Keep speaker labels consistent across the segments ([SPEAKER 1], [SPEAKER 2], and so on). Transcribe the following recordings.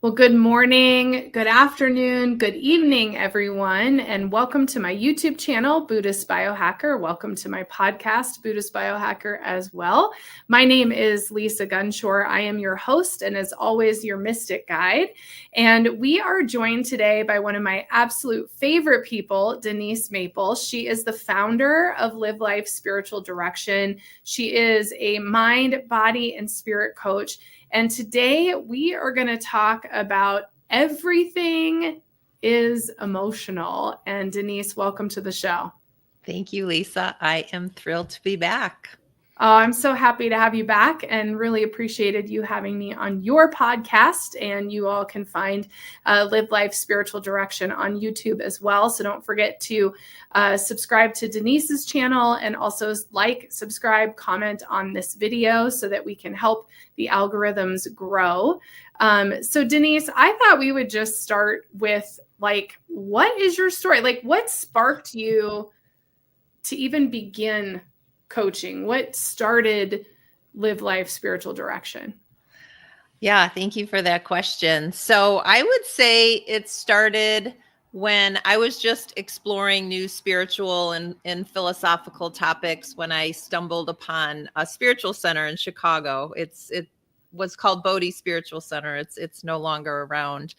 [SPEAKER 1] Well, good morning, good afternoon, good evening, everyone, and welcome to my YouTube channel, Buddhist Biohacker. Welcome to my podcast, Buddhist Biohacker, as well. My name is Lisa Gunshore. I am your host, and as always, your mystic guide. And we are joined today by one of my absolute favorite people, Denise Maple. She is the founder of Live Life Spiritual Direction. She is a mind, body, and spirit coach. And today we are going to talk about everything is emotional. And Denise, welcome to the show.
[SPEAKER 2] Thank you, Lisa. I am thrilled to be back.
[SPEAKER 1] Oh, I'm so happy to have you back and really appreciated you having me on your podcast. And you all can find Live Life Spiritual Direction on YouTube as well. So don't forget to subscribe to Denise's channel and also like, subscribe, comment on this video so that we can help the algorithms grow. So Denise, I thought we would just start with what is your story? What sparked you to even begin coaching? What started Live Life Spiritual Direction?
[SPEAKER 2] Yeah, thank you for that question. So I would say it started when I was just exploring new spiritual and philosophical topics when I stumbled upon a spiritual center in Chicago. It was called Bodhi Spiritual Center. It's no longer around.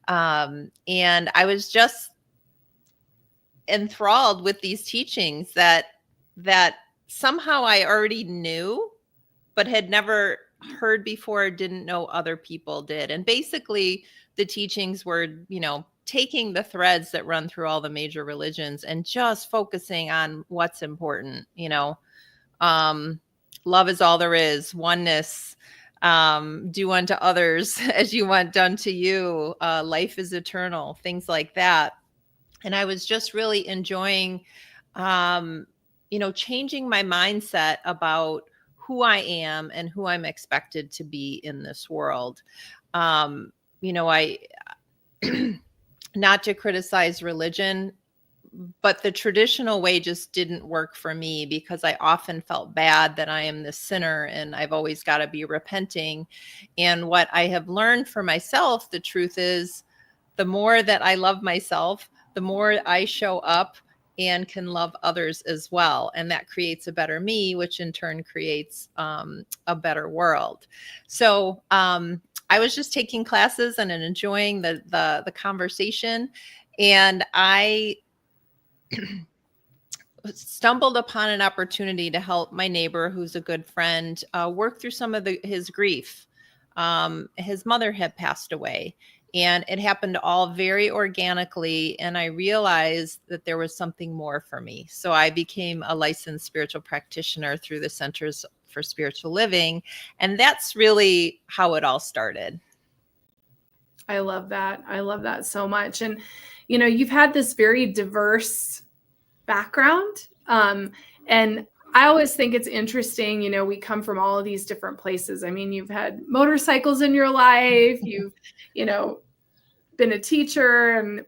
[SPEAKER 2] And I was just enthralled with these teachings that somehow I already knew, but had never heard before, didn't know other people did. And basically the teachings were, taking the threads that run through all the major religions and just focusing on what's important, love is all there is, oneness, do unto others as you want done to you, life is eternal, things like that. And I was just really enjoying, changing my mindset about who I am and who I'm expected to be in this world. I, not to criticize religion, but the traditional way just didn't work for me because I often felt bad that I am this sinner and I've always got to be repenting. And what I have learned for myself, the truth is, the more that I love myself, the more I show up and can love others as well. And that creates a better me, which in turn creates a better world. So I was just taking classes and enjoying the conversation. And I stumbled upon an opportunity to help my neighbor, who's a good friend, work through some of his grief. His mother had passed away. And it happened all very organically. And I realized that there was something more for me. So I became a licensed spiritual practitioner through the Centers for Spiritual Living. And that's really how it all started.
[SPEAKER 1] I love that. I love that so much. And, you've had this very diverse background. And I always think it's interesting, we come from all of these different places. I mean, you've had motorcycles in your life, you've, been a teacher and,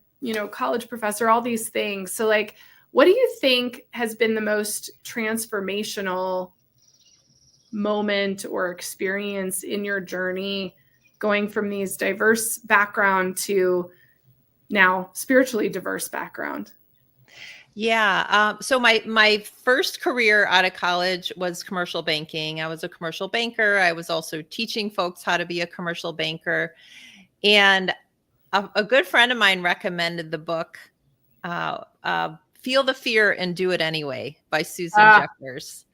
[SPEAKER 1] college professor, all these things. So what do you think has been the most transformational moment or experience in your journey going from these diverse background to now spiritually diverse background?
[SPEAKER 2] Yeah. So my first career out of college was commercial banking. I was a commercial banker. I was also teaching folks how to be a commercial banker. And a good friend of mine recommended the book, Feel the Fear and Do It Anyway by Susan Jeffers.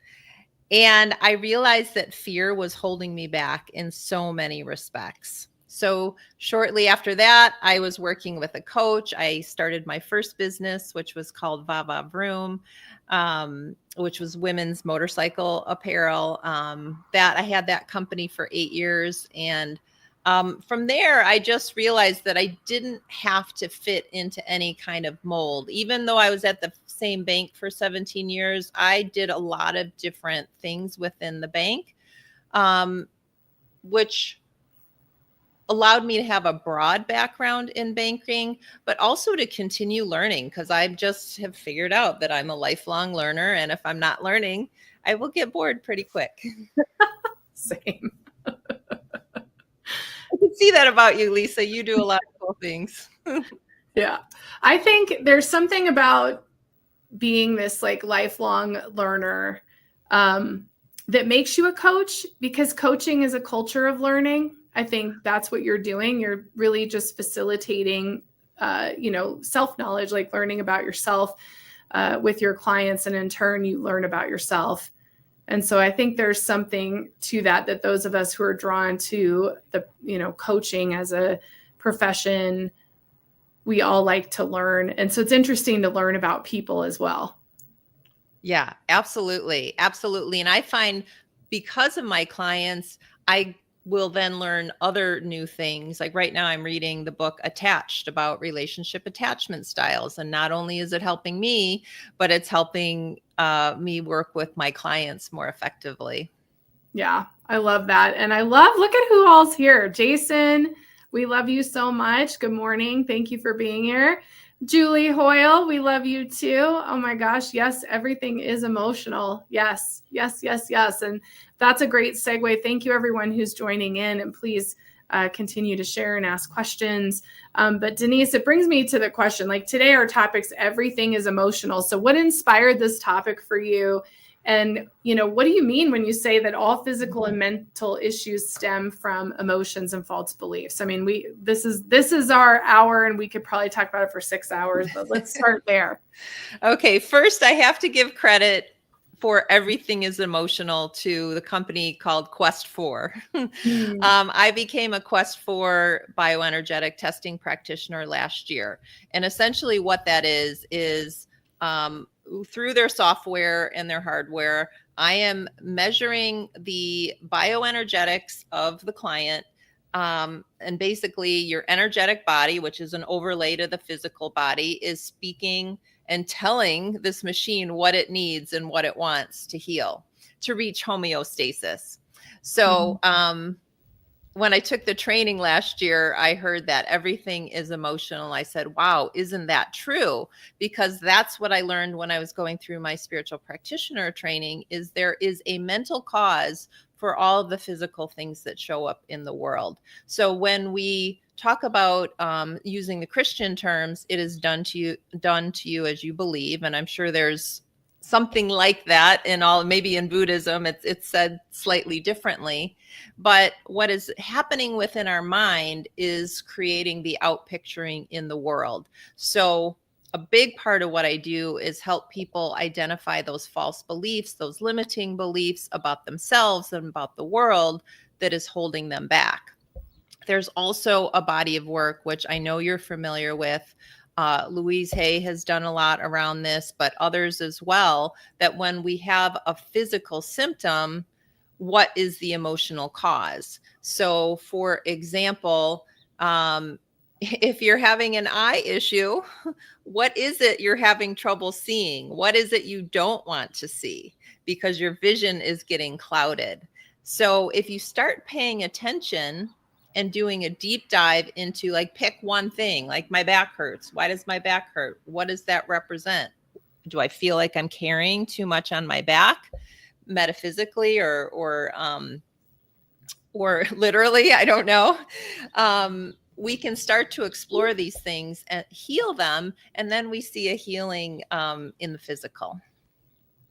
[SPEAKER 2] And I realized that fear was holding me back in so many respects. So shortly after that, I was working with a coach. I started my first business, which was called Vava Vroom, which was women's motorcycle apparel. That I had that company for 8 years. And from there, I just realized that I didn't have to fit into any kind of mold. Even though I was at the same bank for 17 years, I did a lot of different things within the bank, which allowed me to have a broad background in banking, but also to continue learning, because I just have figured out that I'm a lifelong learner. And if I'm not learning, I will get bored pretty quick.
[SPEAKER 1] Same.
[SPEAKER 2] can see that about you, Lisa. You do a lot of cool things.
[SPEAKER 1] Yeah. I think there's something about being this like lifelong learner that makes you a coach, because coaching is a culture of learning. I think that's what you're doing. You're really just facilitating, self-knowledge, like learning about yourself with your clients. And in turn, you learn about yourself. And so I think there's something to that those of us who are drawn to the, coaching as a profession, we all like to learn. And so it's interesting to learn about people as well.
[SPEAKER 2] Yeah, absolutely. Absolutely. And I find because of my clients, I will then learn other new things. Like right now, I'm reading the book Attached about relationship attachment styles. And not only is it helping me, but it's helping me work with my clients more effectively.
[SPEAKER 1] Yeah, I love that. And look at who all's here. Jason, we love you so much. Good morning. Thank you for being here. Julie Hoyle, we love you too. Oh my gosh. Yes, everything is emotional. Yes, yes, yes, yes. And that's a great segue. Thank you everyone who's joining in, and please continue to share and ask questions. But Denise, it brings me to the question, like today our topic's everything is emotional. So what inspired this topic for you? And, what do you mean when you say that all physical and mental issues stem from emotions and false beliefs? I mean, this is our hour, and we could probably talk about it for 6 hours, but let's start there.
[SPEAKER 2] Okay. First, I have to give credit for everything is emotional to the company called Quest 4. I became a Quest 4 bioenergetic testing practitioner last year. And essentially what that is through their software and their hardware, I am measuring the bioenergetics of the client. And basically your energetic body, which is an overlay to the physical body, is speaking and telling this machine what it needs and what it wants to heal, to reach homeostasis. So, when I took the training last year, I heard that everything is emotional. I said, wow, isn't that true? Because that's what I learned when I was going through my spiritual practitioner training, is there is a mental cause for all of the physical things that show up in the world. So when we talk about using the Christian terms, it is done to you as you believe. And I'm sure there's something like that maybe in Buddhism, it's said slightly differently. But what is happening within our mind is creating the outpicturing in the world. So a big part of what I do is help people identify those false beliefs, those limiting beliefs about themselves and about the world that is holding them back. There's also a body of work, which I know you're familiar with. Louise Hay has done a lot around this, but others as well, that when we have a physical symptom, what is the emotional cause? So for example, if you're having an eye issue, what is it you're having trouble seeing? What is it you don't want to see? Because your vision is getting clouded. So if you start paying attention and doing a deep dive into, like, pick one thing, like my back hurts. Why does my back hurt? What does that represent? Do I feel like I'm carrying too much on my back, metaphysically or literally? I don't know. We can start to explore these things and heal them, and then we see a healing in the physical.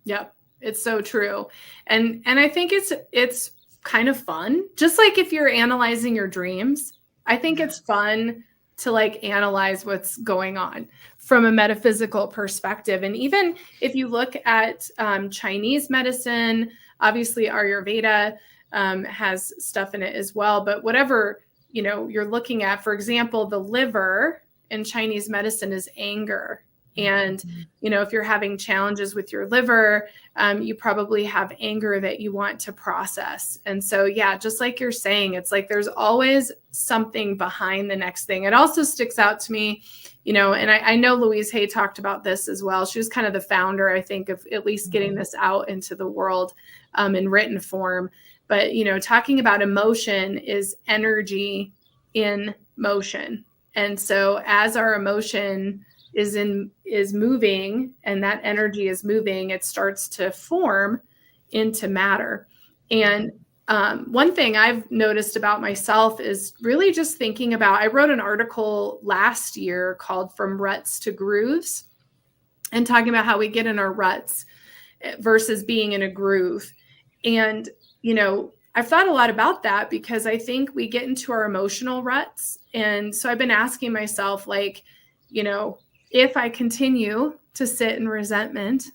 [SPEAKER 1] Yep, it's so true, and I think it's kind of fun. Just like if you're analyzing your dreams, I think it's fun to like analyze what's going on from a metaphysical perspective. And even if you look at Chinese medicine, obviously Ayurveda has stuff in it as well. But whatever, you're looking at, for example, the liver in Chinese medicine is anger. And, if you're having challenges with your liver, you probably have anger that you want to process. And so, yeah, just like you're saying, it's like there's always something behind the next thing. It also sticks out to me, and I know Louise Hay talked about this as well. She was kind of the founder, I think, of at least getting this out into the world in written form. But, talking about emotion is energy in motion. And so as our emotion is moving and that energy is moving, it starts to form into matter. And one thing I've noticed about myself is really just thinking about, I wrote an article last year called From Ruts to Grooves, and talking about how we get in our ruts versus being in a groove. And, I've thought a lot about that because I think we get into our emotional ruts. And so I've been asking myself, like, if I continue to sit in resentment,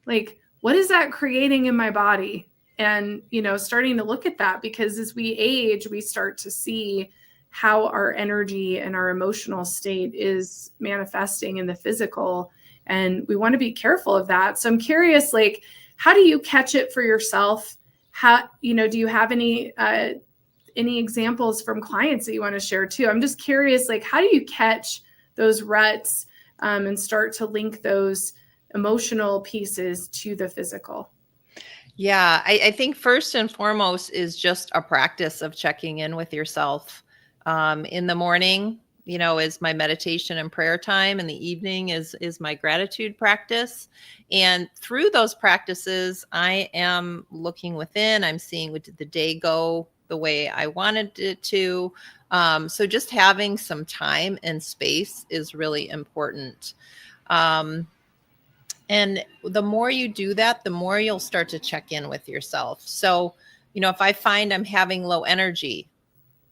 [SPEAKER 1] like, what is that creating in my body? And, starting to look at that, because as we age, we start to see how our energy and our emotional state is manifesting in the physical. And we want to be careful of that. So I'm curious, like, how do you catch it for yourself? How, do you have any examples from clients that you want to share too? I'm just curious, like, how do you catch those ruts and start to link those emotional pieces to the physical?
[SPEAKER 2] Yeah, I think first and foremost is just a practice of checking in with yourself. In the morning, is my meditation and prayer time. In the evening is my gratitude practice. And through those practices, I am looking within. I'm seeing, did the day go the way I wanted it to? So just having some time and space is really important. And the more you do that, the more you'll start to check in with yourself. So, if I find I'm having low energy,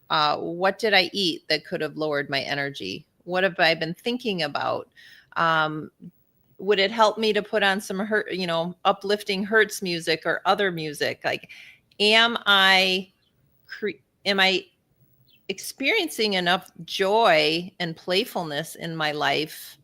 [SPEAKER 2] what did I eat that could have lowered my energy? What have I been thinking about? Would it help me to put on some uplifting Hertz music or other music? Like, am I experiencing enough joy and playfulness in my life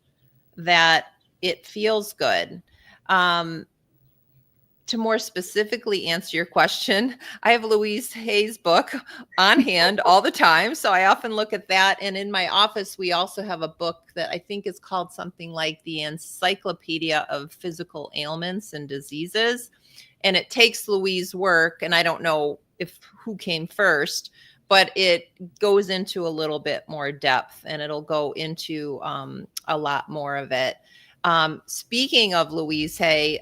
[SPEAKER 2] that it feels good? To more specifically answer your question, I have Louise Hay's book on hand all the time. So I often look at that. And in my office, we also have a book that I think is called something like the Encyclopedia of Physical Ailments and Diseases. And it takes Louise's work, and I don't know who came first, but it goes into a little bit more depth, and it'll go into a lot more of it. Speaking of Louise Hay,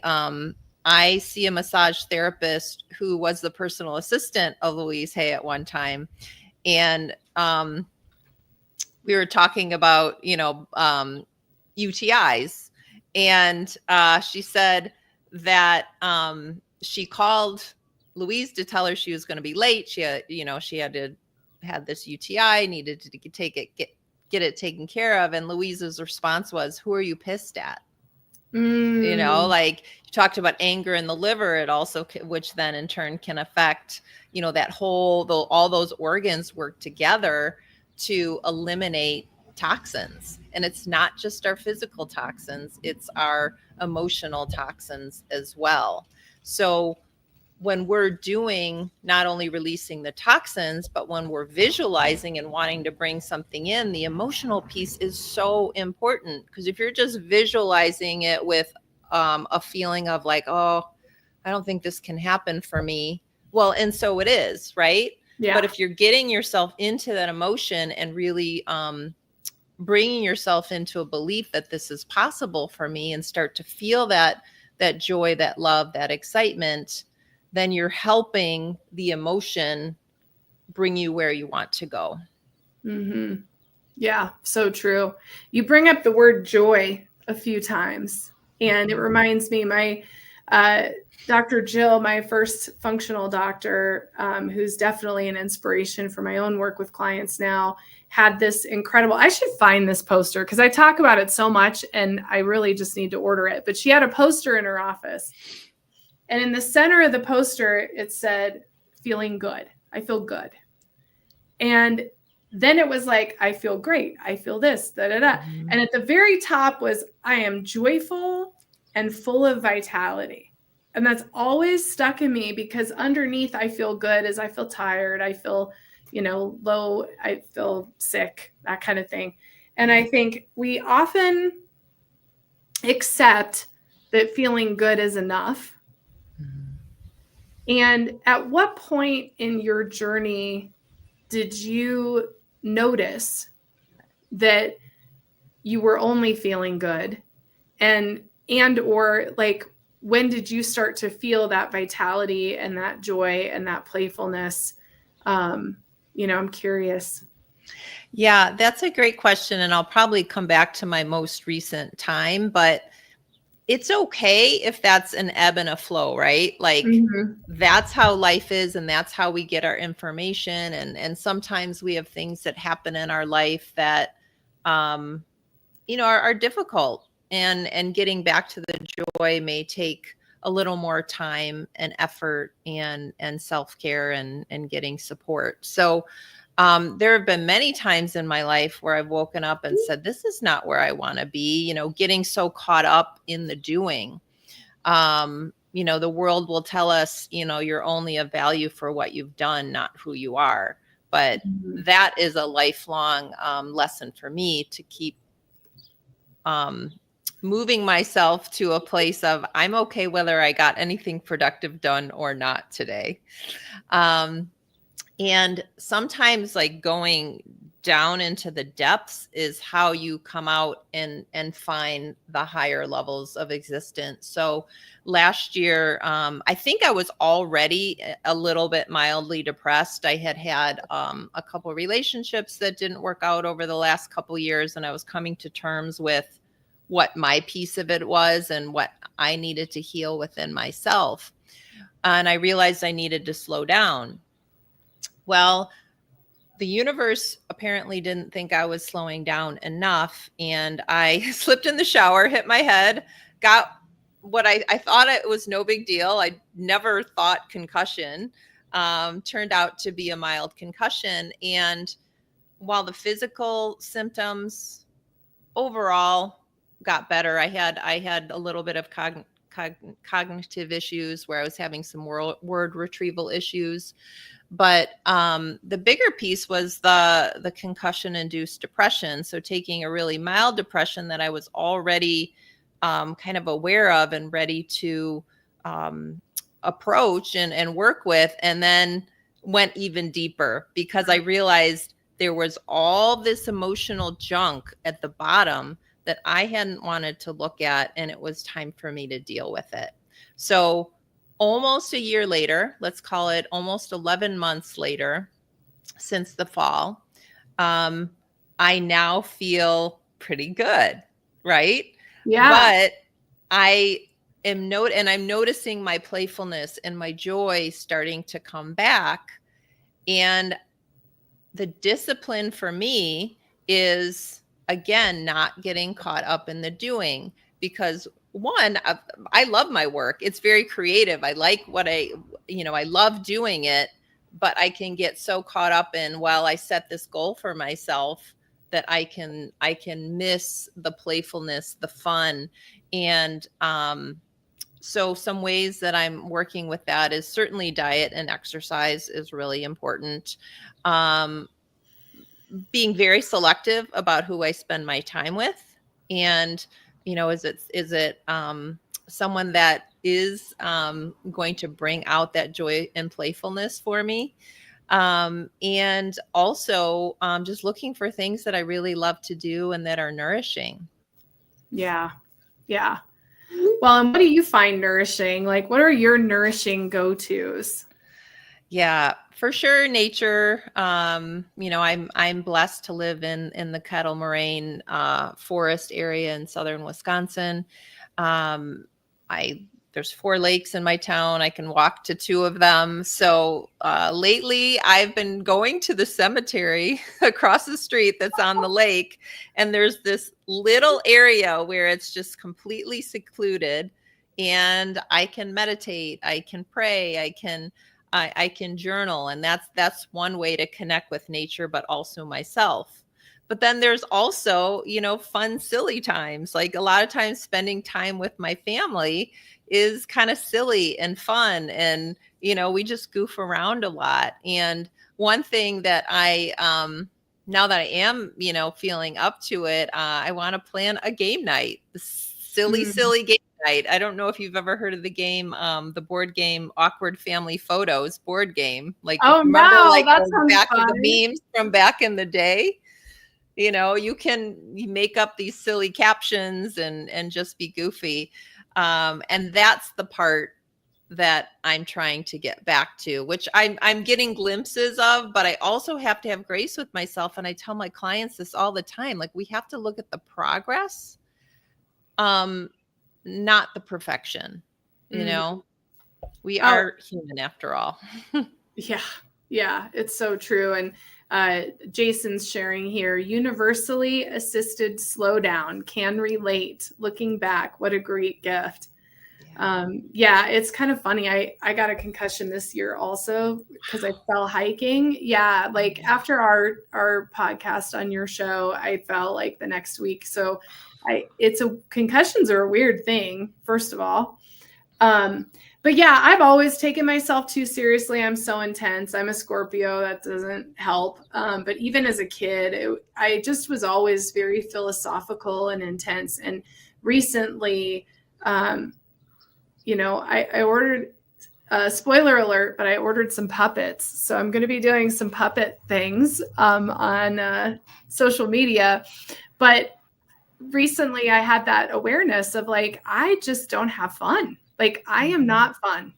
[SPEAKER 2] I see a massage therapist who was the personal assistant of Louise Hay at one time. And we were talking about, UTIs. And she said that she called Louise to tell her she was going to be late. She had this UTI, needed to get it taken care of. And Louise's response was, "Who are you pissed at?" Like you talked about anger in the liver, it also, which then in turn can affect, all those organs work together to eliminate toxins. And it's not just our physical toxins, it's our emotional toxins as well. So when we're doing not only releasing the toxins, but when we're visualizing and wanting to bring something in, the emotional piece is so important. Because if you're just visualizing it with a feeling of like, oh, I don't think this can happen for me. Well, and so it is, right?
[SPEAKER 1] Yeah.
[SPEAKER 2] But if you're getting yourself into that emotion and really bringing yourself into a belief that this is possible for me, and start to feel that joy, that love, that excitement, then you're helping the emotion bring you where you want to go.
[SPEAKER 1] Mm-hmm. Yeah, so true. You bring up the word joy a few times, and it reminds me, my Dr. Jill, my first functional doctor, who's definitely an inspiration for my own work with clients now, had this incredible, I should find this poster because I talk about it so much and I really just need to order it. But she had a poster in her office. And in the center of the poster, it said, "Feeling good. I feel good." And then it was like, "I feel great. I feel this, da, da, da."
[SPEAKER 2] Mm-hmm.
[SPEAKER 1] And at the very top was, "I am joyful and full of vitality." And that's always stuck in me, because underneath "I feel good" is I feel tired. I feel, low. I feel sick, that kind of thing. And I think we often accept that feeling good is enough. And at what point in your journey did you notice that you were only feeling good, and or like, when did you start to feel that vitality and that joy and that playfulness? I'm curious.
[SPEAKER 2] Yeah, that's a great question. And I'll probably come back to my most recent time, but it's okay if that's an ebb and a flow, right? Like that's how life is, and that's how we get our information. And sometimes we have things that happen in our life that, are difficult, and getting back to the joy may take a little more time and effort and self-care and getting support. So there have been many times in my life where I've woken up and said, this is not where I want to be, getting so caught up in the doing. The world will tell us, you're only of value for what you've done, not who you are. But that is a lifelong lesson for me to keep moving myself to a place of I'm okay whether I got anything productive done or not today. And sometimes like going down into the depths is how you come out and find the higher levels of existence. So last year, I think I was already a little bit mildly depressed. I had a couple relationships that didn't work out over the last couple years, and I was coming to terms with what my piece of it was and what I needed to heal within myself. And I realized I needed to slow down. Well, the universe apparently didn't think I was slowing down enough. And I slipped in the shower, hit my head, got what I thought it was no big deal. I never thought concussion, turned out to be a mild concussion. And while the physical symptoms overall got better, I had a little bit of cognitive issues where I was having some word retrieval issues. But the bigger piece was the concussion-induced depression. So taking a really mild depression that I was already kind of aware of and ready to approach and work with, and then went even deeper because I realized there was all this emotional junk at the bottom that I hadn't wanted to look at, and it was time for me to deal with it. So almost a year later, let's call it almost 11 months later since the fall, I now feel pretty good, right?
[SPEAKER 1] Yeah.
[SPEAKER 2] But I'm noticing my playfulness and my joy starting to come back. And the discipline for me is, again, not getting caught up in the doing, because one, I love my work. It's very creative. I like what I love doing it, but I can get so caught up in, well, I set this goal for myself, that I can miss the playfulness, the fun. And so some ways that I'm working with that is certainly diet and exercise is really important. Being very selective about who I spend my time with. And is it someone that is going to bring out that joy and playfulness for me? And also just looking for things that I really love to do and that are nourishing.
[SPEAKER 1] Yeah. Yeah. Well, and what do you find nourishing? Like, what are your nourishing go-tos?
[SPEAKER 2] Yeah, for sure. Nature. I'm blessed to live in the Kettle Moraine forest area in southern Wisconsin. There's 4 lakes in my town. I can walk to 2 of them. So lately I've been going to the cemetery across the street that's on the lake. And there's this little area where it's just completely secluded, and I can meditate, I can pray, I can journal. And that's one way to connect with nature, but also myself. But then there's also, fun, silly times. Like a lot of times spending time with my family is kind of silly and fun. And, we just goof around a lot. And one thing that now that I am, feeling up to it, I want to plan a game night, silly game night. I don't know if you've ever heard of the game, the board game, Awkward Family Photos board game. Like, remember,
[SPEAKER 1] that sounds
[SPEAKER 2] back
[SPEAKER 1] fun.
[SPEAKER 2] to the memes from back in the day? You make up these silly captions and just be goofy. And that's the part that I'm trying to get back to, which I'm getting glimpses of, but I also have to have grace with myself. And I tell my clients this all the time, like, we have to look at the progress, not the perfection. You know, we are human after all.
[SPEAKER 1] Yeah, it's so true. And Jason's sharing here, universally assisted slowdown, can relate. Looking back, what a great gift. Yeah, it's kind of funny. I got a concussion this year also because I fell hiking. Yeah, like after our podcast on your show, I fell like the next week. So concussions are a weird thing, first of all. But yeah, I've always taken myself too seriously. I'm so intense. I'm a Scorpio. That doesn't help. But even as a kid, I just was always very philosophical and intense. And recently, I ordered, spoiler alert, but I ordered some puppets. So I'm going to be doing some puppet things on social media. But recently I had that awareness of like, I just don't have fun. Like, I am not fun.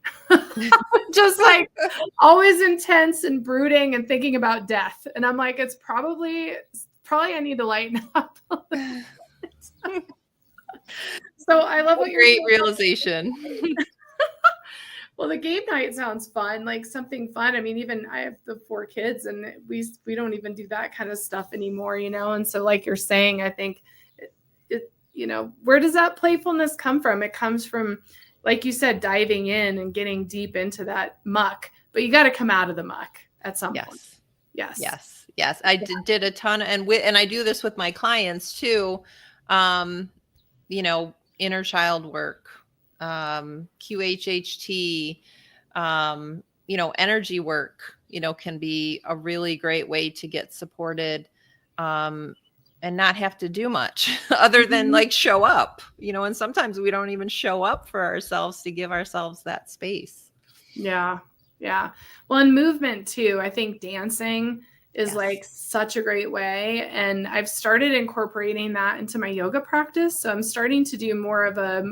[SPEAKER 1] Just like always intense and brooding and thinking about death. And I'm like, it's probably I need to lighten up. So I love what you're
[SPEAKER 2] saying. Great realization.
[SPEAKER 1] Well, the game night sounds fun, like something fun. I mean, even I have the 4 kids and we don't even do that kind of stuff anymore, And so like you're saying, I think it where does that playfulness come from? It comes from, like you said, diving in and getting deep into that muck, but you got to come out of the muck at some point. Yes.
[SPEAKER 2] I did a ton and I do this with my clients too. Inner child work, QHHT, energy work, can be a really great way to get supported, and not have to do much other than like show up, and sometimes we don't even show up for ourselves to give ourselves that space.
[SPEAKER 1] Yeah. Well, and movement too. I think dancing is like such a great way. And I've started incorporating that into my yoga practice. So I'm starting to do more of a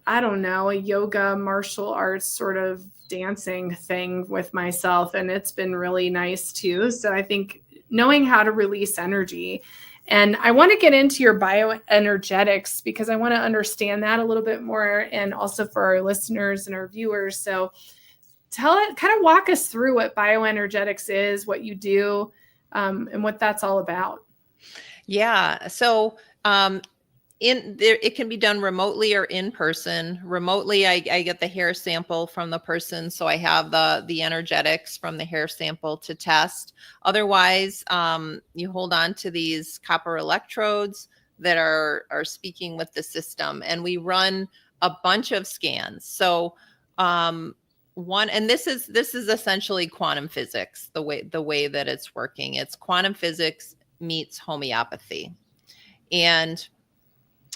[SPEAKER 1] yoga martial arts sort of dancing thing with myself. And it's been really nice too. So I think knowing how to release energy. And I want to get into your bioenergetics because I want to understand that a little bit more, and also for our listeners and our viewers. So kind of walk us through what bioenergetics is, what you do, and what that's all about.
[SPEAKER 2] Yeah. So, it can be done remotely or in person. Remotely, I get the hair sample from the person, so I have the energetics from the hair sample to test. Otherwise, you hold on to these copper electrodes that are speaking with the system, and we run a bunch of scans. So, and this is essentially quantum physics. The way that it's working, it's quantum physics meets homeopathy, and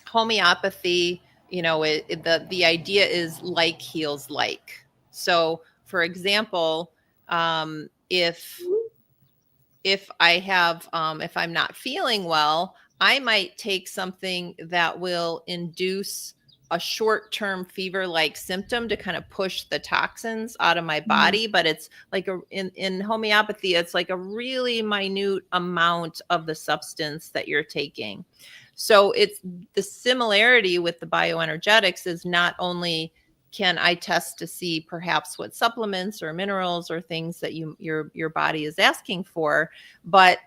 [SPEAKER 2] homeopathy, the idea is like heals like. So for example, if I have, if I'm not feeling well, I might take something that will induce a short-term fever-like symptom to kind of push the toxins out of my body. But it's like in homeopathy, it's like a really minute amount of the substance that you're taking. So it's the similarity with the bioenergetics is not only can I test to see perhaps what supplements or minerals or things that your body is asking for, but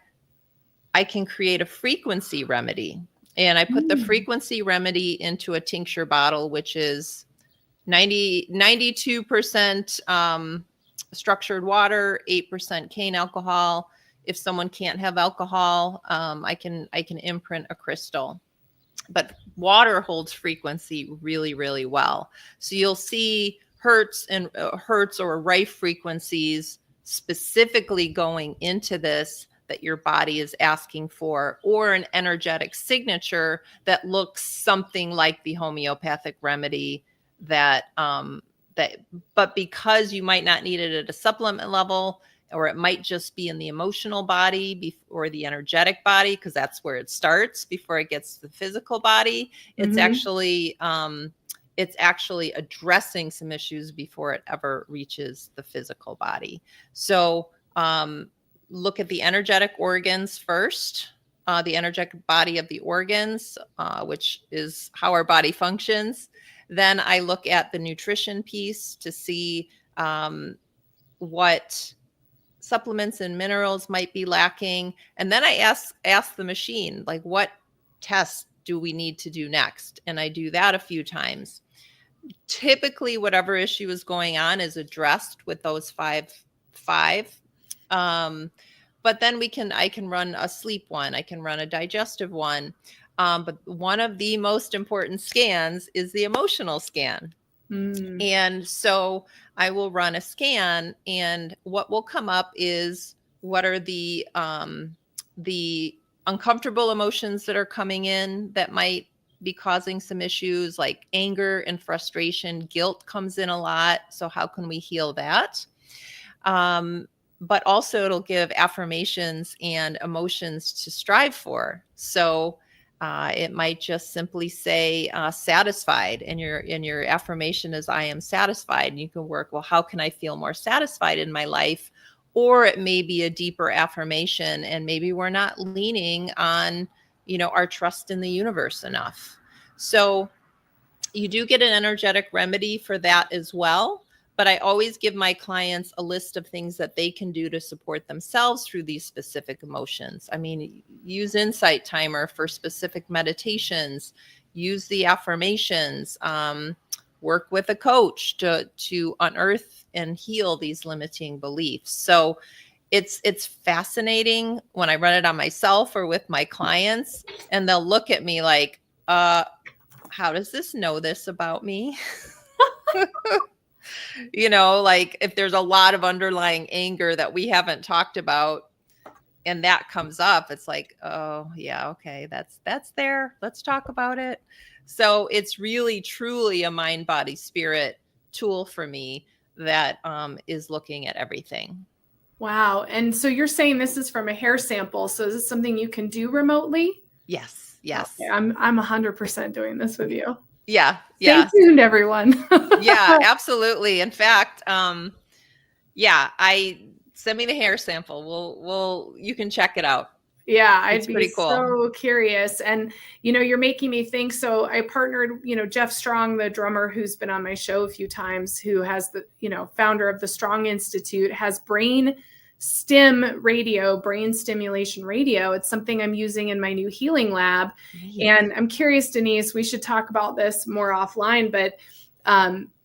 [SPEAKER 2] I can create a frequency remedy. And I put the frequency remedy into a tincture bottle, which is 92% structured water, 8% cane alcohol. If someone can't have alcohol, I can imprint a crystal. But water holds frequency really, really well. So you'll see hertz or rife frequencies specifically going into this that your body is asking for, or an energetic signature that looks something like the homeopathic remedy but because you might not need it at a supplement level, or it might just be in the emotional body or the energetic body, because that's where it starts before it gets to the physical body. It's actually addressing some issues before it ever reaches the physical body. So look at the energetic organs first, the energetic body of the organs, which is how our body functions. Then I look at the nutrition piece to see what supplements and minerals might be lacking. And then I ask the machine, like, what tests do we need to do next? And I do that a few times. Typically, whatever issue is going on is addressed with those five. But then I can run a sleep one. I can run a digestive one. But one of the most important scans is the emotional scan. And so I will run a scan, and what will come up is what are the uncomfortable emotions that are coming in that might be causing some issues, like anger and frustration. Guilt comes in a lot. So how can we heal that? But also it'll give affirmations and emotions to strive for. So it might just simply say satisfied, and your affirmation is I am satisfied. And you can work, well, how can I feel more satisfied in my life? Or it may be a deeper affirmation, and maybe we're not leaning on, our trust in the universe enough. So you do get an energetic remedy for that as well. But I always give my clients a list of things that they can do to support themselves through these specific emotions. I mean, use Insight Timer for specific meditations, use the affirmations, work with a coach to unearth and heal these limiting beliefs. So it's fascinating when I run it on myself or with my clients, and they'll look at me like, how does this know this about me? Like if there's a lot of underlying anger that we haven't talked about and that comes up, it's like, oh yeah, okay, that's there. Let's talk about it. So it's really, truly a mind, body, spirit tool for me that is looking at everything.
[SPEAKER 1] Wow. And so you're saying this is from a hair sample. So is this something you can do remotely?
[SPEAKER 2] Yes.
[SPEAKER 1] Okay. I'm 100% doing this with you.
[SPEAKER 2] Yeah.
[SPEAKER 1] Stay tuned, everyone.
[SPEAKER 2] Yeah, absolutely. In fact, send me the hair sample. You can check it out.
[SPEAKER 1] Yeah, I'd
[SPEAKER 2] It's pretty
[SPEAKER 1] be
[SPEAKER 2] cool.
[SPEAKER 1] so curious. And, you're making me think. So I partnered, Jeff Strong, the drummer who's been on my show a few times, who has the, founder of the Strong Institute, has brain stimulation radio. It's something I'm using in my new healing lab. Yeah. And I'm curious, Denise, we should talk about this more offline, but,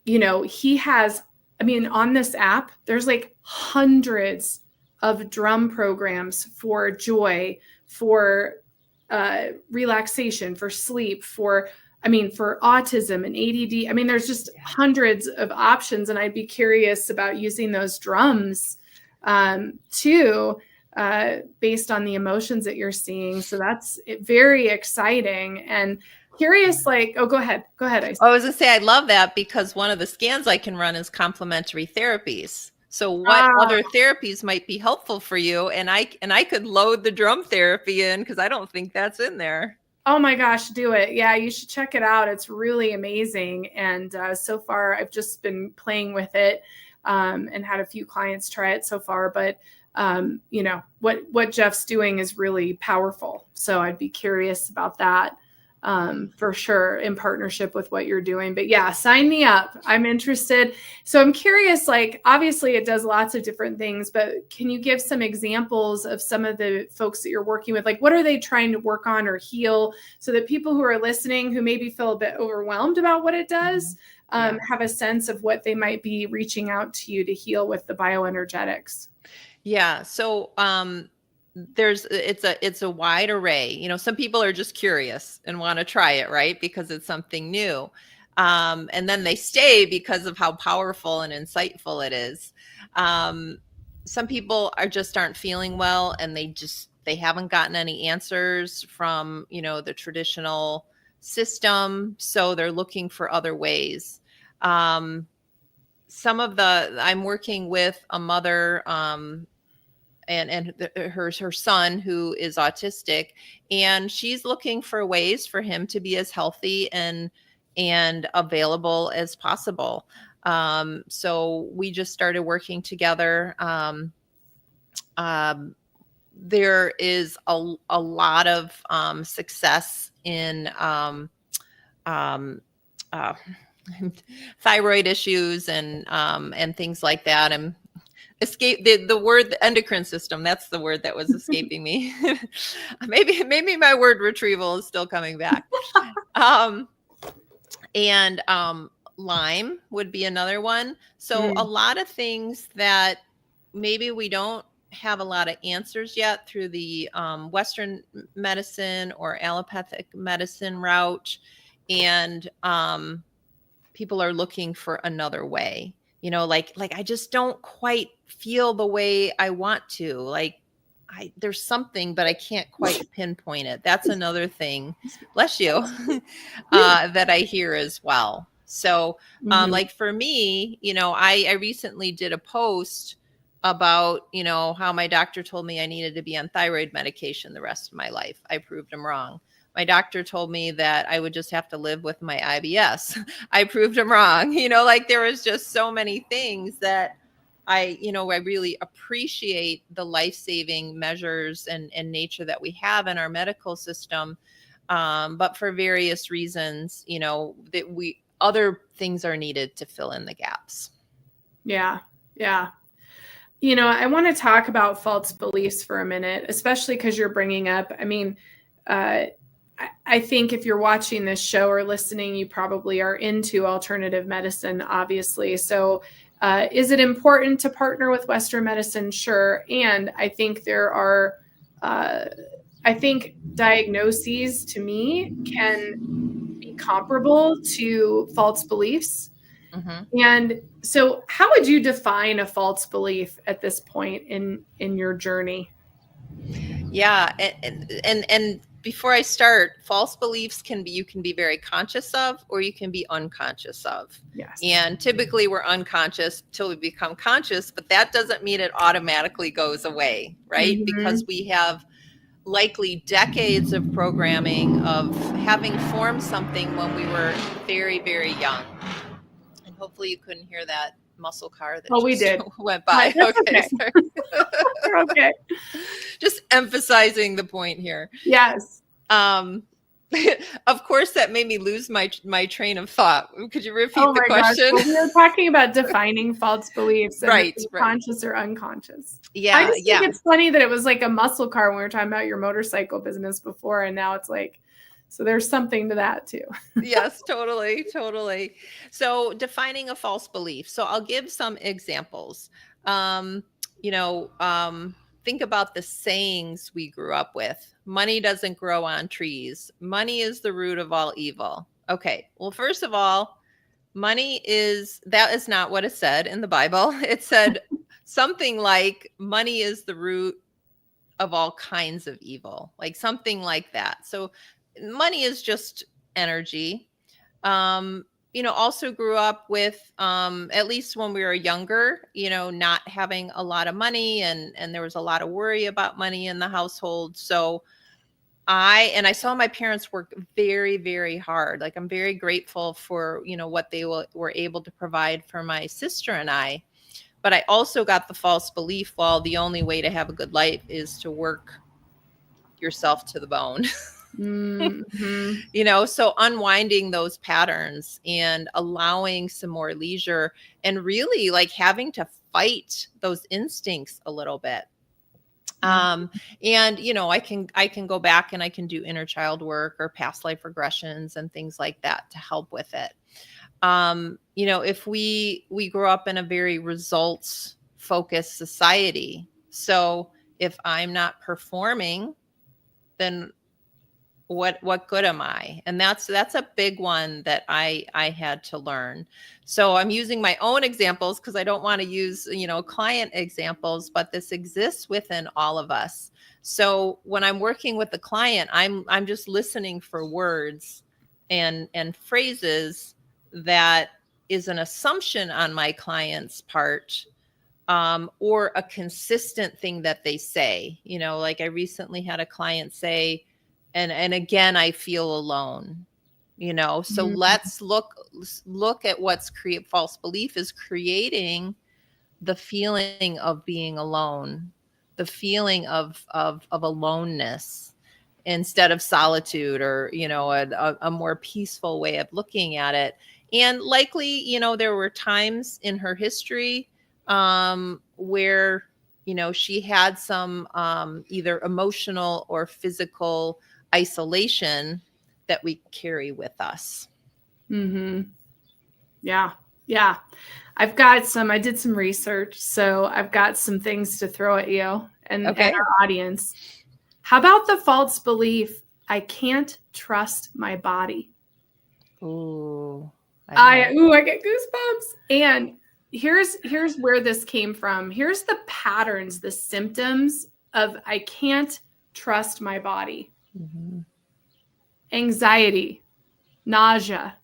[SPEAKER 1] he has, on this app, there's like hundreds of drum programs for joy, for relaxation, for sleep, for autism and ADD. There's just hundreds of options. And I'd be curious about using those drums too, based on the emotions that you're seeing. So that's very exciting and curious. Like, go ahead. I was
[SPEAKER 2] going to say, I love that, because one of the scans I can run is complementary therapies. So what other therapies might be helpful for you? And I could load the drum therapy in, because I don't think that's in there.
[SPEAKER 1] Oh my gosh, do it. Yeah, you should check it out. It's really amazing. And so far, I've just been playing with it and had a few clients try it so far. But, what Jeff's doing is really powerful. So I'd be curious about that. For sure, in partnership with what you're doing. But yeah, sign me up. I'm interested. So I'm curious, like, obviously it does lots of different things, but can you give some examples of some of the folks that you're working with? Like, what are they trying to work on or heal, so that people who are listening, who maybe feel a bit overwhelmed about what it does, have a sense of what they might be reaching out to you to heal with the bioenergetics?
[SPEAKER 2] Yeah. So, it's a wide array. Some people are just curious and want to try it, right? Because it's something new. And then they stay because of how powerful and insightful it is. Some people aren't feeling well, and they haven't gotten any answers from, the traditional system. So they're looking for other ways. I'm working with a mother, her son who is autistic, and she's looking for ways for him to be as healthy and available as possible. So we just started working together. There is a lot of success in thyroid issues and things like that. And the word the endocrine system, that's the word that was escaping me. maybe my word retrieval is still coming back. And Lyme would be another one. So a lot of things that maybe we don't have a lot of answers yet through the Western medicine or allopathic medicine route, and people are looking for another way. Like I just don't quite feel the way I want to. Like there's something, but I can't quite pinpoint it. That's another thing, bless you, that I hear as well. So like for me, I recently did a post about, how my doctor told me I needed to be on thyroid medication the rest of my life. I proved him wrong. My doctor told me that I would just have to live with my IBS. I proved him wrong. Like there was just so many things that I really appreciate the life-saving measures and nature that we have in our medical system. But for various reasons, that other things are needed to fill in the gaps.
[SPEAKER 1] Yeah. Yeah. I want to talk about false beliefs for a minute, especially because you're bringing up, I think if you're watching this show or listening, you probably are into alternative medicine, obviously. So is it important to partner with Western medicine? Sure. And I think there are, diagnoses to me can be comparable to false beliefs. And so how would you define a false belief at this point in your journey?
[SPEAKER 2] Yeah. And before I start, false beliefs you can be very conscious of, or you can be unconscious of.
[SPEAKER 1] Yes.
[SPEAKER 2] And typically we're unconscious till we become conscious, but that doesn't mean it automatically goes away, right? Because we have likely decades of programming of having formed something when we were very, very young. And hopefully you couldn't hear that muscle car that
[SPEAKER 1] we did.
[SPEAKER 2] Went by. Okay. Sorry.
[SPEAKER 1] We're okay.
[SPEAKER 2] Just emphasizing the point here.
[SPEAKER 1] Yes.
[SPEAKER 2] Of course, that made me lose my train of thought. Could you repeat the question?
[SPEAKER 1] Well, we were talking about defining false beliefs, and
[SPEAKER 2] right?
[SPEAKER 1] Conscious or unconscious.
[SPEAKER 2] Yeah,
[SPEAKER 1] I just think it's funny that it was like a muscle car when we were talking about your motorcycle business before, and now it's like, so there's something to that too.
[SPEAKER 2] Yes, totally. So defining a false belief. So I'll give some examples. Think about the sayings we grew up with. Money doesn't grow on trees. Money is the root of all evil. Okay. Well, first of all, that is not what it said in the Bible. It said something like money is the root of all kinds of evil, like something like that. So money is just energy. Also grew up with, at least when we were younger, not having a lot of money, and there was a lot of worry about money in the household. So I saw my parents work very, very hard. Like I'm very grateful for, what they were able to provide for my sister and I. But I also got the false belief, well, the only way to have a good life is to work yourself to the bone. So unwinding those patterns and allowing some more leisure, and really like having to fight those instincts a little bit. I can go back and I can do inner child work or past life regressions and things like that to help with it. If we grow up in a very results focused society, so if I'm not performing, then what good am I? And that's a big one that I had to learn. So I'm using my own examples because I don't want to use, client examples, but this exists within all of us. So when I'm working with the client, I'm just listening for words and phrases that is an assumption on my client's part, or a consistent thing that they say. You know, like I recently had a client say, and again, I feel alone. You know, so let's look at what's false belief is creating the feeling of being alone, the feeling of aloneness instead of solitude, or, you know, a more peaceful way of looking at it. And likely, you know, there were times in her history where, you know, she had some either emotional or physical isolation that we carry with us.
[SPEAKER 1] Mm-hmm. Yeah. Yeah. I did some research, so I've got some things to throw at you and our audience. How about the false belief, I can't trust my body?
[SPEAKER 2] Ooh.
[SPEAKER 1] I get goosebumps. And here's where this came from. Here's the patterns, the symptoms of I can't trust my body.
[SPEAKER 2] Mm-hmm.
[SPEAKER 1] Anxiety, nausea,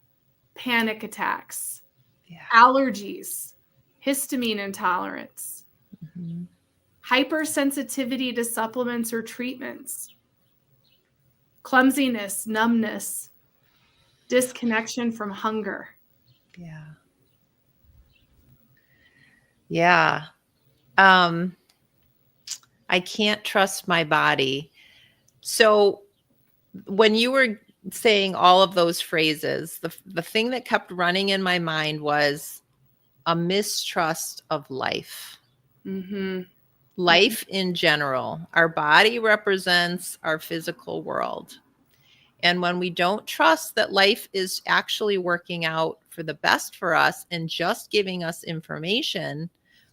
[SPEAKER 1] panic attacks, allergies, histamine intolerance, hypersensitivity to supplements or treatments, clumsiness, numbness, disconnection from hunger.
[SPEAKER 2] Yeah. I can't trust my body. So when you were saying all of those phrases, the thing that kept running in my mind was a mistrust of life.
[SPEAKER 1] Mm-hmm.
[SPEAKER 2] Life in general. Our body represents our physical world. And when we don't trust that life is actually working out for the best for us and just giving us information,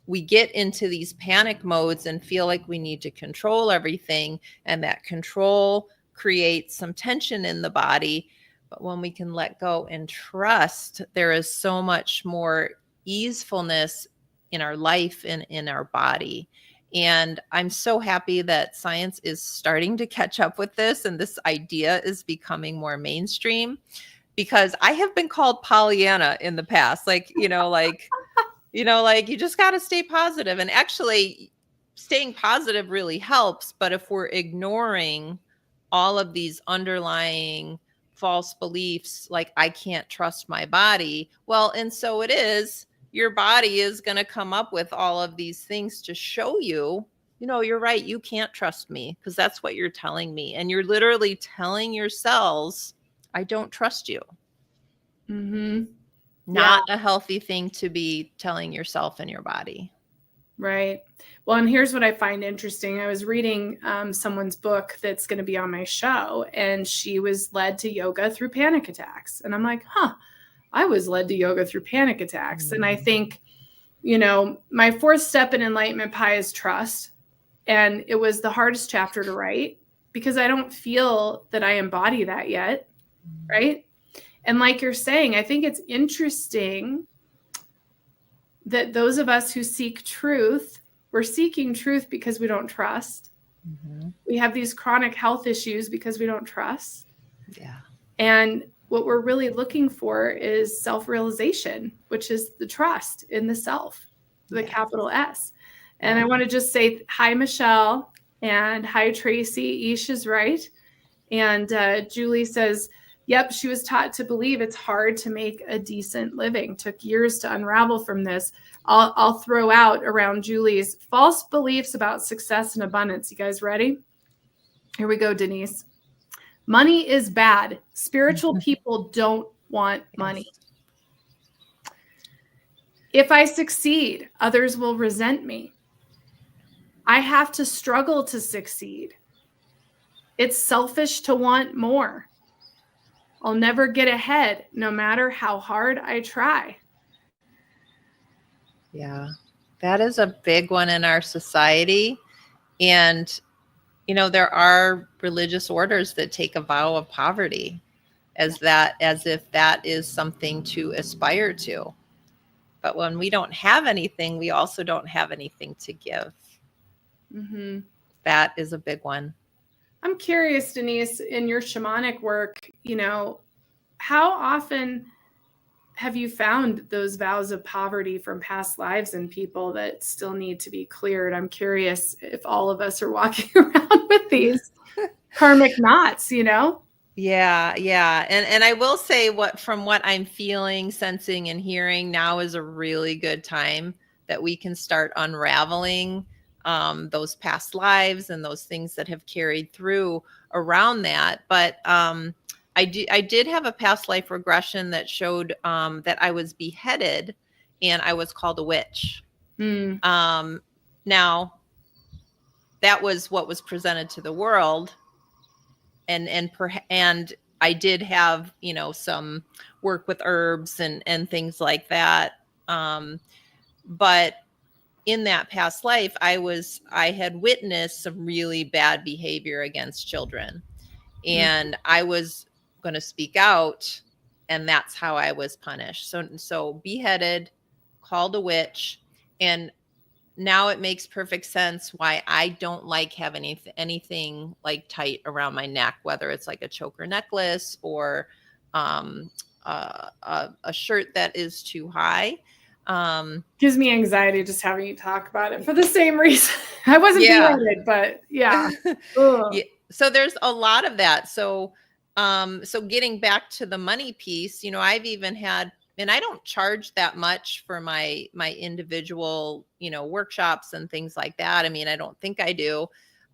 [SPEAKER 2] we get into these panic modes and feel like we need to control everything. And that control creates some tension in the body. But when we can let go and trust, there is so much more easefulness in our life and in our body. And I'm so happy that science is starting to catch up with this, and this idea is becoming more mainstream, because I have been called Pollyanna in the past. Like, you just got to stay positive. And actually staying positive really helps. But if we're ignoring all of these underlying false beliefs, like I can't trust my body, well, and so it is, your body is going to come up with all of these things to show you, you know, you're right, you can't trust me because that's what you're telling me. And you're literally telling your cells, I don't trust you.
[SPEAKER 1] Mm-hmm.
[SPEAKER 2] Not a healthy thing to be telling yourself and your body.
[SPEAKER 1] Right. Well, and here's what I find interesting. I was reading someone's book that's going to be on my show, and she was led to yoga through panic attacks. And I'm like, I was led to yoga through panic attacks. And I think, you know, my fourth step in Enlightenment Pie is trust. And it was the hardest chapter to write because I don't feel that I embody that yet. Right. And like you're saying, I think it's interesting that those of us who seek truth, we're seeking truth because we don't trust. Mm-hmm. We have these chronic health issues because we don't trust.
[SPEAKER 2] Yeah.
[SPEAKER 1] And what we're really looking for is self-realization, which is the trust in the self, the capital S. And I want to just say hi, Michelle, and hi, Tracy. Ish is right. And Julie says, yep, she was taught to believe it's hard to make a decent living. Took years to unravel from this. I'll throw out around Julie's false beliefs about success and abundance. You guys ready? Here we go, Denise. Money is bad. Spiritual people don't want money. If I succeed, others will resent me. I have to struggle to succeed. It's selfish to want more. I'll never get ahead, no matter how hard I try.
[SPEAKER 2] Yeah, that is a big one in our society. And, you know, there are religious orders that take a vow of poverty as if that is something to aspire to. But when we don't have anything, we also don't have anything to give. Mm-hmm. That is a big one.
[SPEAKER 1] I'm curious, Denise, in your shamanic work, you know, how often have you found those vows of poverty from past lives in people that still need to be cleared? I'm curious if all of us are walking around with these karmic knots, you know?
[SPEAKER 2] Yeah, yeah. And I will say from what I'm feeling, sensing, and hearing, now is a really good time that we can start unraveling those past lives and those things that have carried through around that. But I did have a past life regression that showed that I was beheaded and I was called a witch. Now, that was what was presented to the world. And I did have, some work with herbs and things like that. But in that past life, I had witnessed some really bad behavior against children, and I was going to speak out, and that's how I was punished. So beheaded, called a witch, and now it makes perfect sense why I don't like having anything like tight around my neck, whether it's like a choker necklace or a shirt that is too high.
[SPEAKER 1] Gives me anxiety just having you talk about it for the same reason. I wasn't beheaded, but yeah.
[SPEAKER 2] Yeah. So there's a lot of that. So getting back to the money piece, I've even had, and I don't charge that much for my individual, workshops and things like that. I mean, I don't think I do.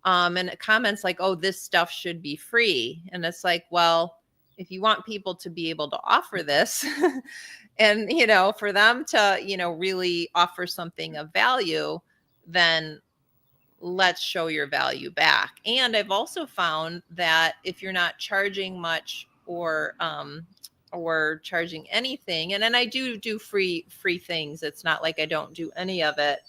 [SPEAKER 2] And comments like, oh, this stuff should be free. And it's like, well, if you want people to be able to offer this and, for them to, really offer something of value, then let's show your value back. And I've also found that if you're not charging much or charging anything, and then I do free things. It's not like I don't do any of it,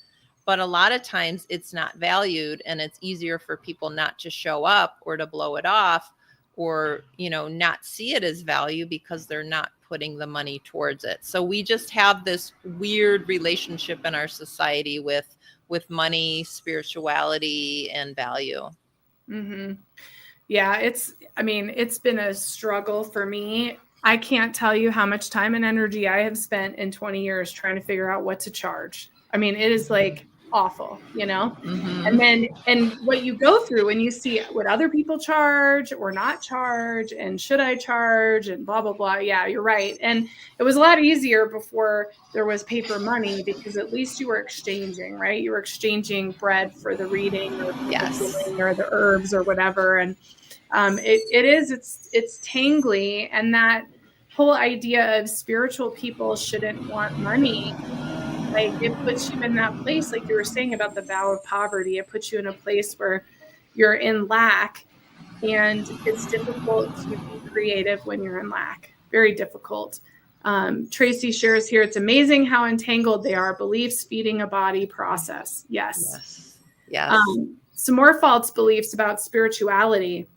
[SPEAKER 2] but a lot of times it's not valued, and it's easier for people not to show up or to blow it off or, not see it as value because they're not putting the money towards it. So we just have this weird relationship in our society with money, spirituality, and value.
[SPEAKER 1] Mm-hmm. Yeah, it's been a struggle for me. I can't tell you how much time and energy I have spent in 20 years trying to figure out what to charge. I mean, it is like awful,
[SPEAKER 2] Mm-hmm.
[SPEAKER 1] And what you go through when you see what other people charge or not charge, and should I charge, and blah, blah, blah. Yeah, you're right. And it was a lot easier before there was paper money, because at least you were exchanging, right? You were exchanging bread for the reading or for the healing or the herbs or whatever. And it's tangly. And that whole idea of spiritual people shouldn't want money, like, it puts you in that place, like you were saying about the vow of poverty. It puts you in a place where you're in lack, and it's difficult to be creative when you're in lack. Very difficult. Tracy shares here, it's amazing how entangled they are. Beliefs feeding a body process. Yes. Some more false beliefs about spirituality.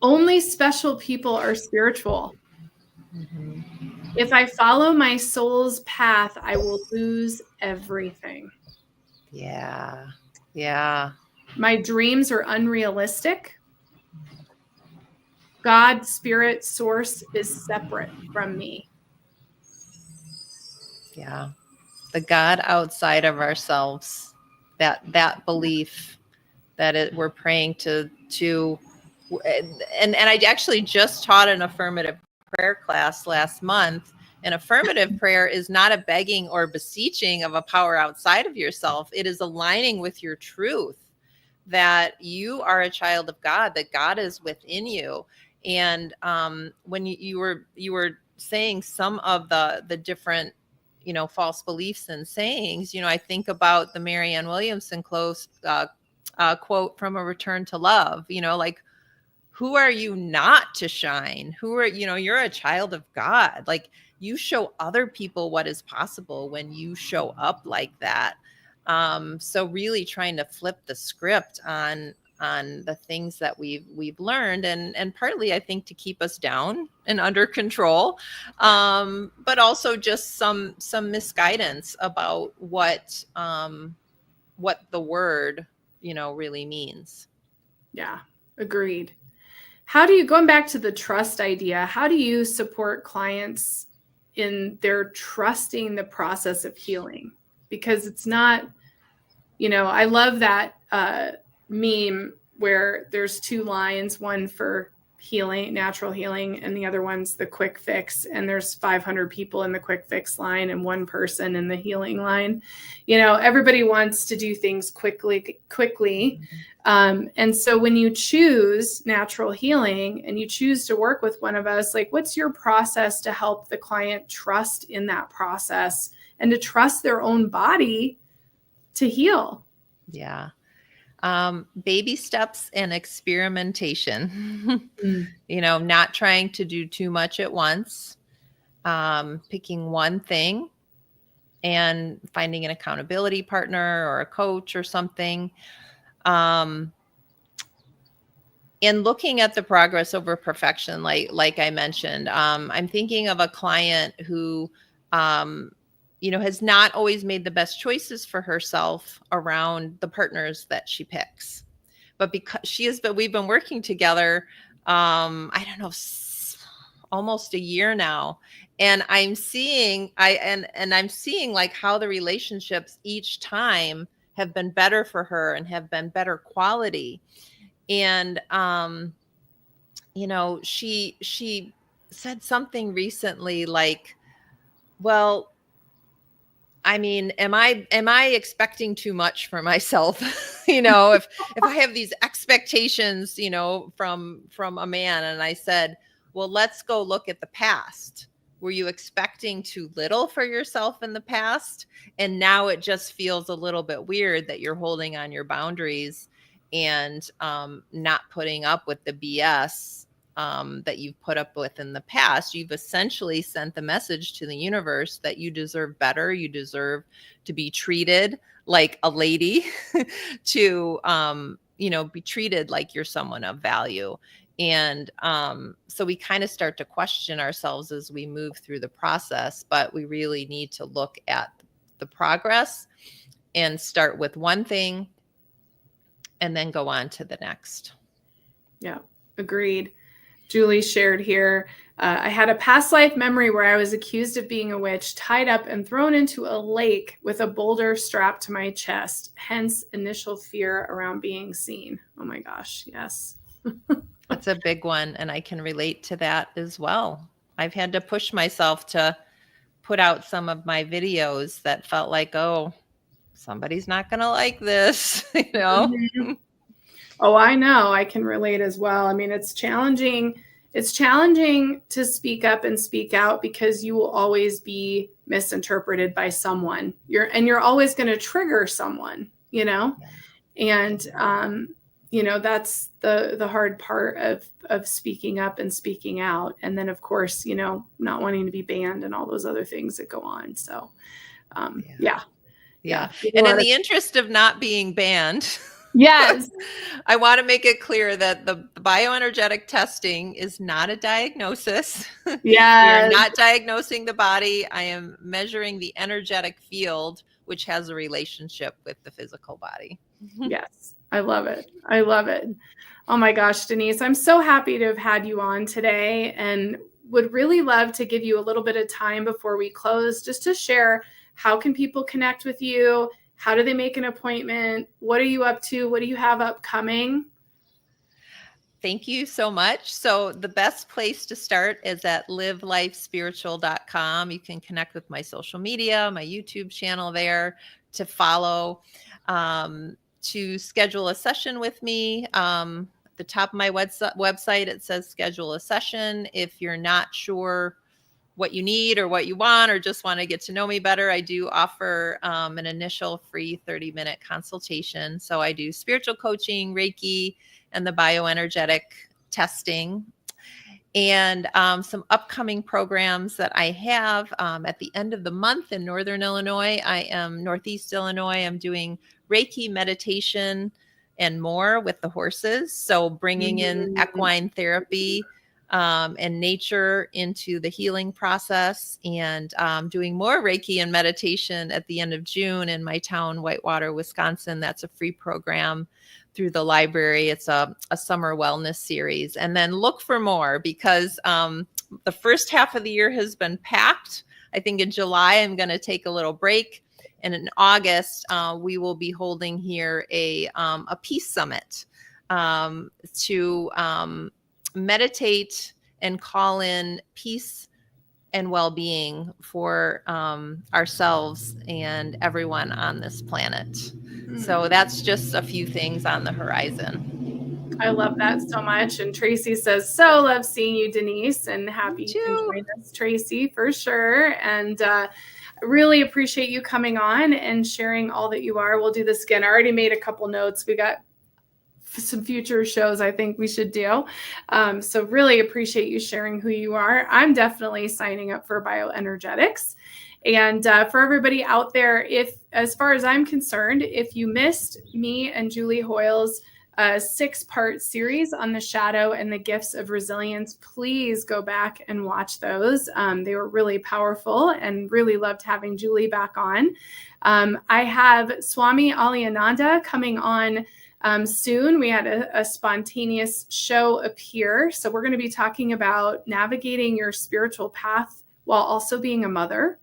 [SPEAKER 1] Only special people are spiritual.
[SPEAKER 2] Mm-hmm.
[SPEAKER 1] If I follow my soul's path, I will lose everything.
[SPEAKER 2] Yeah.
[SPEAKER 1] My dreams are unrealistic. God, spirit, source is separate from me.
[SPEAKER 2] Yeah. The God outside of ourselves, that belief that we're praying to, and I actually just taught an affirmative prayer class last month. An affirmative prayer is not a begging or beseeching of a power outside of yourself. It is aligning with your truth that you are a child of God, that God is within you. And when you were saying some of the different, false beliefs and sayings, I think about the Marianne Williamson quote from A Return to Love, like, who are you not to shine? You're a child of God. Like, you show other people what is possible when you show up like that. So really trying to flip the script on the things that we've learned, and partly I think to keep us down and under control, but also just some misguidance about what the word really means.
[SPEAKER 1] Yeah, agreed. Going back to the trust idea, how do you support clients in their trusting the process of healing, because it's not, I love that meme where there's two lines, one for healing, natural healing, and the other one's the quick fix. And there's 500 people in the quick fix line and one person in the healing line. Everybody wants to do things quickly. And so when you choose natural healing and you choose to work with one of us, like, what's your process to help the client trust in that process and to trust their own body to heal?
[SPEAKER 2] Yeah. Baby steps and experimentation, not trying to do too much at once, picking one thing and finding an accountability partner or a coach or something. And looking at the progress over perfection, like I mentioned, I'm thinking of a client who, has not always made the best choices for herself around the partners that she picks. But because we've been working together, I don't know, almost a year now. And I'm seeing, I'm seeing like how the relationships each time have been better for her and have been better quality. And, she said something recently like, well, I mean, am I expecting too much for myself? If I have these expectations, from a man, and I said, well, let's go look at the past. Were you expecting too little for yourself in the past? And now it just feels a little bit weird that you're holding on your boundaries and not putting up with the BS that you've put up with in the past. You've essentially sent the message to the universe that you deserve better. You deserve to be treated like a lady, to, be treated like you're someone of value. And so we kind of start to question ourselves as we move through the process, but we really need to look at the progress and start with one thing and then go on to the next.
[SPEAKER 1] Yeah, agreed. Julie shared here, I had a past life memory where I was accused of being a witch, tied up and thrown into a lake with a boulder strapped to my chest, hence initial fear around being seen. Oh my gosh, yes.
[SPEAKER 2] That's a big one, and I can relate to that as well. I've had to push myself to put out some of my videos that felt like, oh, somebody's not going to like this,
[SPEAKER 1] Mm-hmm. Oh, I know. I can relate as well. I mean, it's challenging. It's challenging to speak up and speak out because you will always be misinterpreted by someone. You're always going to trigger someone,
[SPEAKER 2] Yeah.
[SPEAKER 1] And that's the hard part of speaking up and speaking out. And then of course, not wanting to be banned and all those other things that go on. So yeah.
[SPEAKER 2] And in the interest of not being banned,
[SPEAKER 1] yes,
[SPEAKER 2] I want to make it clear that the bioenergetic testing is not a diagnosis.
[SPEAKER 1] Yeah.
[SPEAKER 2] We are not diagnosing the body. I am measuring the energetic field, which has a relationship with the physical body.
[SPEAKER 1] Yes. I love it. I love it. Oh my gosh, Denise, I'm so happy to have had you on today and would really love to give you a little bit of time before we close just to share how can people connect with you? How do they make an appointment? What are you up to? What do you have upcoming?
[SPEAKER 2] Thank you so much. So the best place to start is at livelifespiritual.com. You can connect with my social media, my YouTube channel there to follow, to schedule a session with me. At the top of my website, it says schedule a session. If you're not sure what you need or what you want, or just want to get to know me better, I do offer an initial free 30-minute consultation. So I do spiritual coaching, Reiki, and the bioenergetic testing. And some upcoming programs that I have at the end of the month in Northern Illinois. I am Northeast Illinois. I'm doing Reiki meditation and more with the horses. So bringing in equine therapy and nature into the healing process, and doing more Reiki and meditation at the end of June in my town, Whitewater, Wisconsin. That's a free program through the library. It's a summer wellness series. And then look for more, because the first half of the year has been packed. I think in July, I'm going to take a little break. And in August, we will be holding here a peace summit to meditate and call in peace and well-being for ourselves and everyone on this planet. So that's just a few things on the horizon.
[SPEAKER 1] I love that so much. And Tracy says, so love seeing you, Denise, and happy you can join us, Tracy, for sure. And really appreciate you coming on and sharing all that you are. We'll do this again. I already made a couple notes. We got some future shows I think we should do. So really appreciate you sharing who you are. I'm definitely signing up for bioenergetics. And for everybody out there, as far as I'm concerned, if you missed me and Julie Hoyle's 6-part series on the shadow and the gifts of resilience, please go back and watch those. They were really powerful and really loved having Julie back on. I have Swami Aliyananda coming on soon. We had a spontaneous show appear. So we're going to be talking about navigating your spiritual path while also being a mother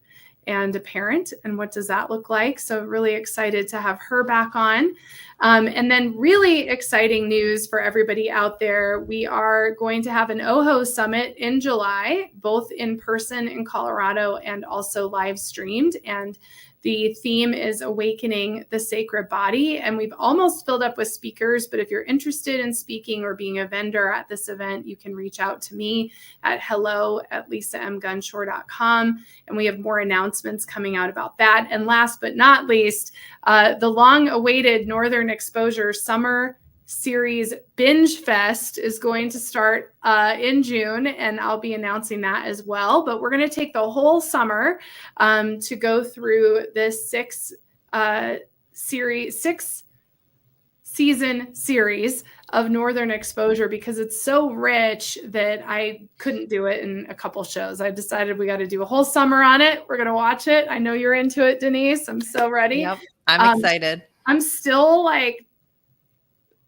[SPEAKER 1] and a parent, and what does that look like? So really excited to have her back on. And then really exciting news for everybody out there. We are going to have an OHO Summit in July, both in person in Colorado and also live streamed. And the theme is Awakening the Sacred Body. And we've almost filled up with speakers, but if you're interested in speaking or being a vendor at this event, you can reach out to me at hello@lisamgunshore.com. And we have more announcements coming out about that. And last but not least, the long-awaited Northern Exposure Summer Series Binge Fest is going to start in June, and I'll be announcing that as well. But we're going to take the whole summer to go through this 6-season series of Northern Exposure, because it's so rich that I couldn't do it in a couple shows. I decided we got to do a whole summer on it. We're going to watch it. I know you're into it, Denise. I'm so ready.
[SPEAKER 2] Yep, I'm excited.
[SPEAKER 1] I'm still like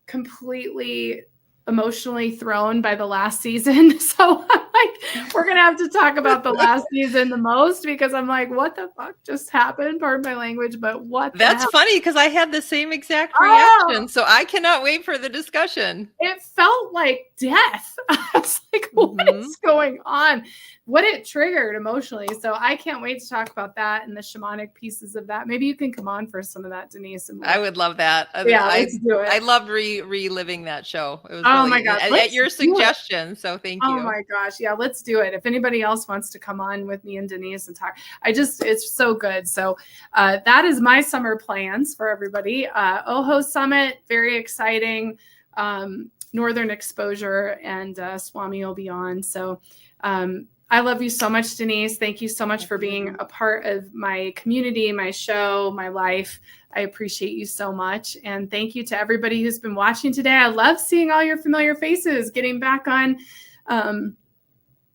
[SPEAKER 1] completely emotionally thrown by the last season. So I'm like, we're going to have to talk about the last season the most, because I'm like, what the fuck just happened? Pardon my language, but what?
[SPEAKER 2] That's funny, because I had the same exact reaction. So I cannot wait for the discussion.
[SPEAKER 1] It felt like death. I was like, what is going on? What it triggered emotionally. So I can't wait to talk about that and the shamanic pieces of that. Maybe you can come on for some of that, Denise. And
[SPEAKER 2] I would love that.
[SPEAKER 1] Yeah, let's do it.
[SPEAKER 2] I loved reliving that show. It was
[SPEAKER 1] my God.
[SPEAKER 2] At your suggestion. So thank you.
[SPEAKER 1] Oh my gosh. Yeah, let's do it. If anybody else wants to come on with me and Denise and talk, it's so good. So that is my summer plans for everybody. OHO Summit, very exciting. Northern Exposure, and Swami will be on. So I love you so much, Denise. Thank you so much for being a part of my community, my show, my life. I appreciate you so much. And thank you to everybody who's been watching today. I love seeing all your familiar faces getting back on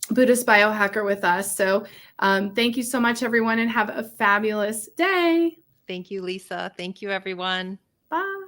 [SPEAKER 1] Buddhist Biohacker with us. So thank you so much, everyone, and have a fabulous day.
[SPEAKER 2] Thank you, Lisa. Thank you, everyone.
[SPEAKER 1] Bye.